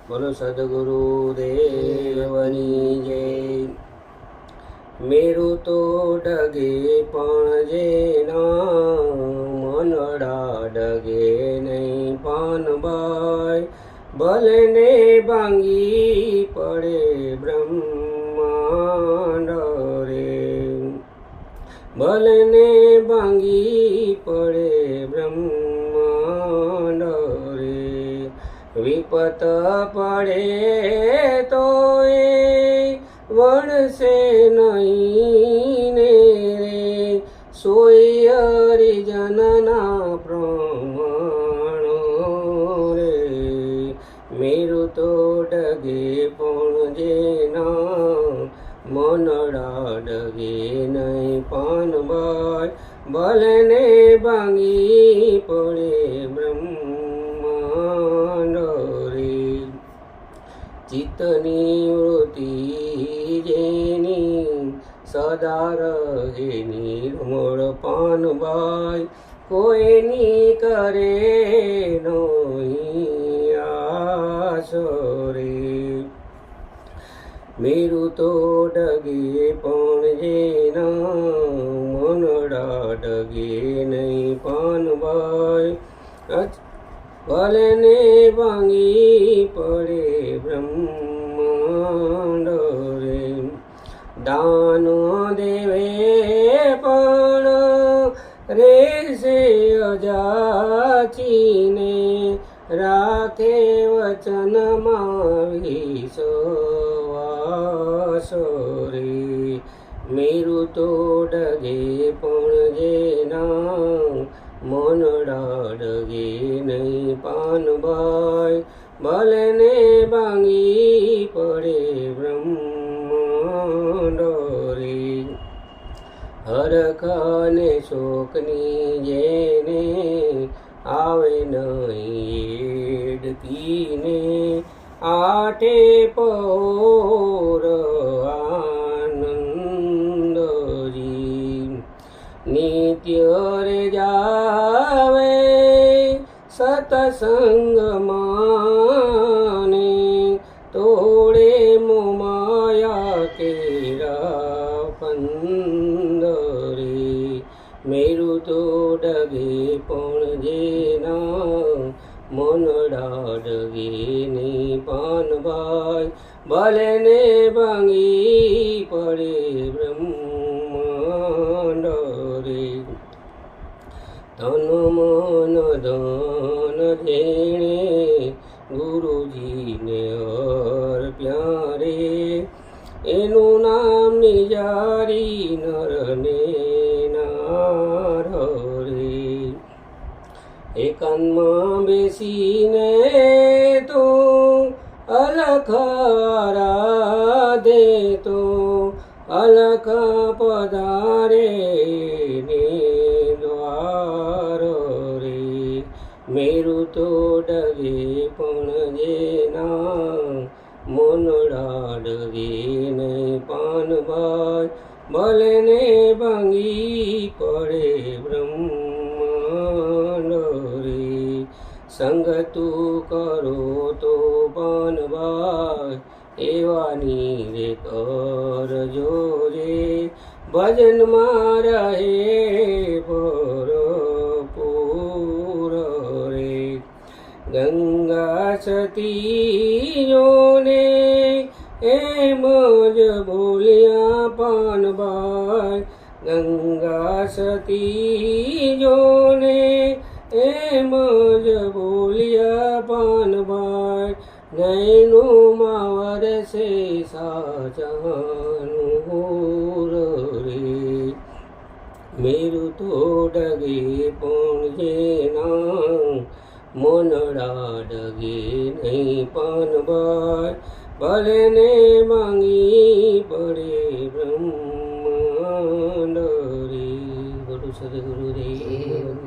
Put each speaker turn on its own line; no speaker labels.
બોલો સદગુરુદેવની જય। મેરું તો ડગે પણ જેના મનડા ડગે નહીં પાનબાઈ, ભલેને ભાંગી પડે બ્રહ્માંડ રે, ભલેને ભાંગી પડે બ્રહ્માંડ રે। વિપત પડે તો એ વણશે નહીં ને રે, સોઈ હરિજનના પ્રમાણો રે। મેરું તો ડગે પણ જેના મનડા ડગે નહીં પાનબાઈ, ભલેને ભાંગી પડે બ્રહ્માંડ રે। ચિત્તની વૃત્તિ જેની સદા રહે નિર્મળ પાનબાઈ, કોઈની કરે નહીં આસ રે। મેરું તો ડગે પણ જેના મનડા ડગે નહીં પાનબાઈ, ભલેને ભાંગી પડે બ્રહ્માંડ રે। દાન દેવે પણ રેશે અજાચીને, રાખે વચનમાં વિશ્વાસ રે। મેરું તો ડગે પણ જેના મનડા ડગે નહીં પાનબાઈ, ભલેને ભાંગી પડે બ્રહ્માંડ રે। હરખને શોકની જેને આવે નહીં એડકીને, આઠે પહોર આનંદ જી। નિત્ય રે જાવે સતસંગમાં ને, તોડે મોમાયા કેરા પંદ રે। મેરું તો ડગે પણ જેના મનડા ડગે નહીં પાનબાઈ, ભલેને ભાંગી પડે બ્રહ્માંડ રે। તન મન ધન જેણે ગુરુજીને અર્પ્યા રે, એનું નામ નિજારી નરને નાર રે। એકાંતમાં બેસીને તો અલખ આરાધે તો, અલખ પધારે ને દ્વાર રે। મેરું તો ડગે પણ જેના મનડા ડગે નહીં પાનબાઈ, ભલેને ભાંગી પડે બ્રહ્માંડ રે। સંગ તું કરો તો પાનબાઈ, એવાની રે કરજો રે, ભજનમાં રહે ભરપૂર રે। ગંગા સતીઓને એમ જ બોલ્યા પાનબાઈ, ગંગા સતીઓને એમ જ બોલ્યા પાનબાઈ, નૈનુમાં વરસે સાજાનું રે। મેરું તો ડગે પણ જેના મનડા ડગે નહીં પાનબાઈ, ભલેને ભાંગી પડે બ્રહ્માંડ રે। બોલો સદગુરુદેવ।